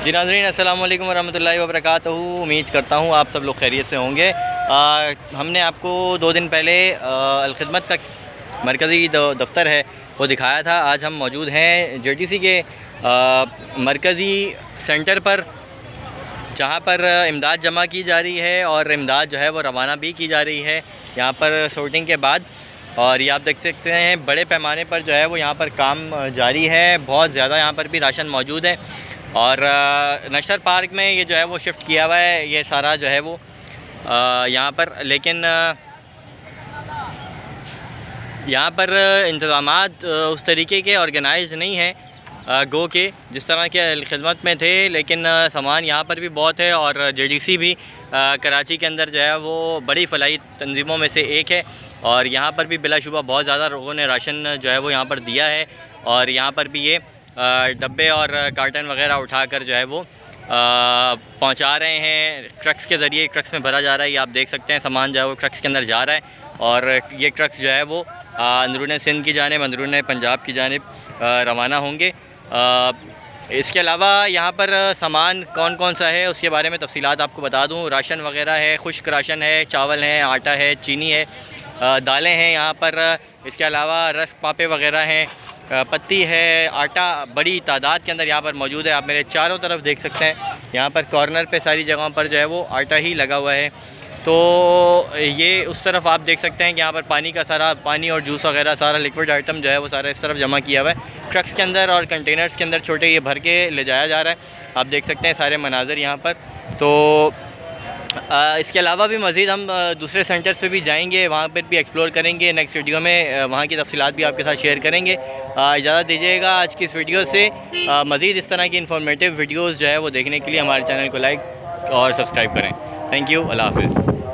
जी नाज़रीन, अस्सलाम वालेकुम वरहमतुल्लाहि वबरकातुहू। उम्मीद करता हूँ आप सब लोग खैरियत से होंगे। हमने आपको 2 दिन पहले अलखिदमत का मरकज़ी दफ्तर है वो दिखाया था। आज हम मौजूद हैं JTC के मरकज़ी सेंटर पर, जहाँ पर इमदाद जमा की जा रही है और इमदाद जो है वो रवाना भी की जा रही है यहाँ पर शूटिंग के बाद। और ये आप देख सकते हैं बड़े पैमाने पर जो है वो यहाँ पर काम जारी है। बहुत ज़्यादा यहाँ पर भी राशन मौजूद है। और नशर पार्क में ये जो है वो शिफ्ट किया हुआ है ये सारा जो है वो यहाँ पर, लेकिन यहाँ पर इंतज़ामात उस तरीके के ऑर्गेनाइज नहीं हैं गो के जिस तरह के खिदमत में थे। लेकिन सामान यहाँ पर भी बहुत है और JTC भी कराची के अंदर जो है वो बड़ी फलाई तंजीमों में से एक है। और यहाँ पर भी बिलाशुबा बहुत ज़्यादा लोगों ने राशन जो है वो यहाँ पर दिया है। और यहाँ पर भी ये डब्बे और कार्टन वगैरह उठाकर जो है वो पहुँचा रहे हैं ट्रक्स के ज़रिए। ट्रक्स में भरा जा रहा है, ये आप देख सकते हैं सामान जो है वो ट्रक्स के अंदर जा रहा है। और ये ट्रक्स जो है वो अंदरून सिंध की जानिब, अंदरून पंजाब की जानिब रवाना होंगे। इसके अलावा यहाँ पर सामान कौन कौन सा है उसके बारे में तफसीलात आपको बता दूँ। राशन वगैरह है, खुश्क राशन है, चावल है, आटा है, चीनी है, दालें हैं यहाँ पर। इसके अलावा रस्क पापे वगैरह हैं, पत्ती है, आटा बड़ी तादाद के अंदर यहाँ पर मौजूद है। आप मेरे चारों तरफ देख सकते हैं यहाँ पर कॉर्नर पे सारी जगहों पर जो है वो आटा ही लगा हुआ है। तो ये उस तरफ आप देख सकते हैं कि यहाँ पर पानी का सारा पानी और जूस वगैरह सारा लिक्विड आइटम जो है वो सारा इस तरफ जमा किया हुआ है ट्रक्स के अंदर और कंटेनर्स के अंदर छोटे ये भर के ले जाया जा रहा है। आप देख सकते हैं सारे मनाज़र यहाँ पर। तो इसके अलावा भी मज़ीद हम दूसरे सेंटर्स पे भी जाएंगे, वहाँ पर भी एक्सप्लोर करेंगे। नेक्स्ट वीडियो में वहाँ की तफसीलात भी आपके साथ शेयर करेंगे। इजाज़त दीजिएगा आज की इस वीडियो से। मज़ीद इस तरह की इन्फॉर्मेटिव वीडियोज़ जो है वो देखने के लिए हमारे चैनल को लाइक और सब्सक्राइब करें। थैंक यू, अल्लाह हाफ़िज़।